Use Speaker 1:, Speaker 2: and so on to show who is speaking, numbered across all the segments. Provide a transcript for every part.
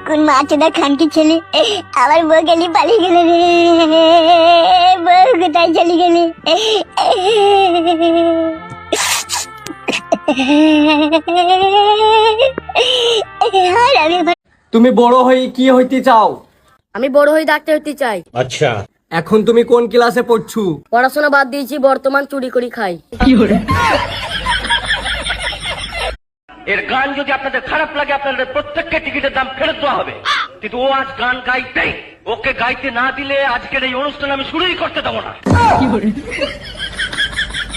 Speaker 1: কোন মাছটা খানকি ছেলে আমার বউ গেলি পালিয়ে গেল রে, বউ কোথায় চলে গেলি?
Speaker 2: তুমি বড় হয়ে কি হইতে চাও?
Speaker 3: আমি বড় হয়ে ডাক্তার হতে চাই।
Speaker 4: আচ্ছা,
Speaker 2: এখন তুমি কোন ক্লাসে পড়ছো?
Speaker 3: পড়াশোনা বাদ দিয়েছি, বর্তমান চুরি করে খাই।
Speaker 5: এর গান যদি আপনাদের খারাপ লাগে, আপনাদের প্রত্যেককে টিকিটের দাম ফেরত দেওয়া হবে। কিন্তু ও আজ গান গাইতেই, ওকে গাইতে না দিলে আজকের এই অনুষ্ঠান আমি শুরুই করতে দেবো না।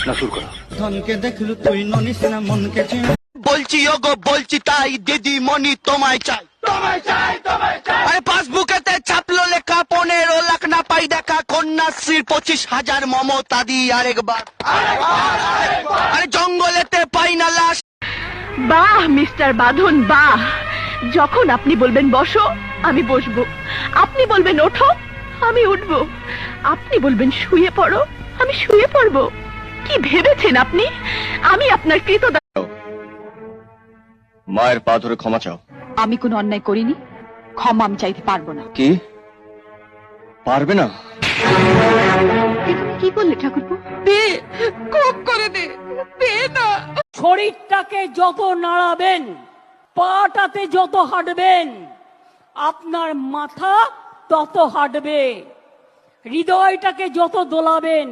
Speaker 5: না, শুরু করো।
Speaker 6: ধনকে দেখলু তুই ননিস না মনকে
Speaker 7: বলছি ওগো বলছি তাই, দিদি মনি তোমায় চাই, তোমায় চাই, তোমায় চাই। আরে পাসবুকেতে ছাপলো লেখা 15 লাখ না পাই দেখা, কন্যাশ্রীর 25,000 মমতা দি আরেকবার, আরে জঙ্গলেতে পাই না লাশ।
Speaker 8: বাহ মিস্টার বাঁধন, বাহ। যখন আপনি বলবেন বসো আমি বসবো, আপনি বলবেন ওঠো আমি উঠবো, আপনি বলবেন শুয়ে পড়ো আমি শুয়ে পড়বো। কি ভেবেছেন আপনি আমি আপনার কৃতদাস?
Speaker 7: মায়ের পা ধরে ক্ষমা চাও।
Speaker 8: আমি কোনো অন্যায় করিনি, ক্ষমা আমি চাইতে পারবো না।
Speaker 7: কি পারবে না?
Speaker 8: কি বললে ঠাকুরপো? দে, খুব করে দে, দে না।
Speaker 9: শরীরটাকে যত নাড়াবেন, পাটাতে যত হাঁটবেন, আপনার মাথা তত হাঁটবে। হৃদয়টাকে যত দোলাবেন,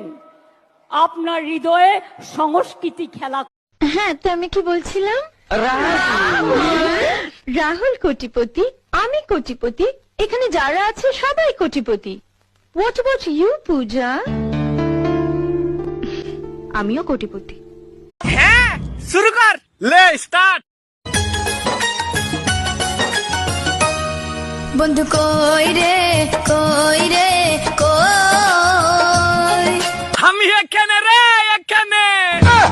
Speaker 9: আপনার হৃদয়ে সংস্কৃতি খেলা।
Speaker 8: হ্যাঁ, তো আমি কি বলছিলাম? রাহুল কোটিপতি, আমি কোটিপতি, এখানে যারা আছে সবাই কোটিপতি। হোয়াট অ্যাবাউট ইউ পূজা? আমিও কোটিপতি।
Speaker 7: হ্যাঁ শুরু কর, লে স্টার্ট।
Speaker 1: বন্ধু কই রে, কই রে, কই?
Speaker 7: আমি এখানে রে, এখানে।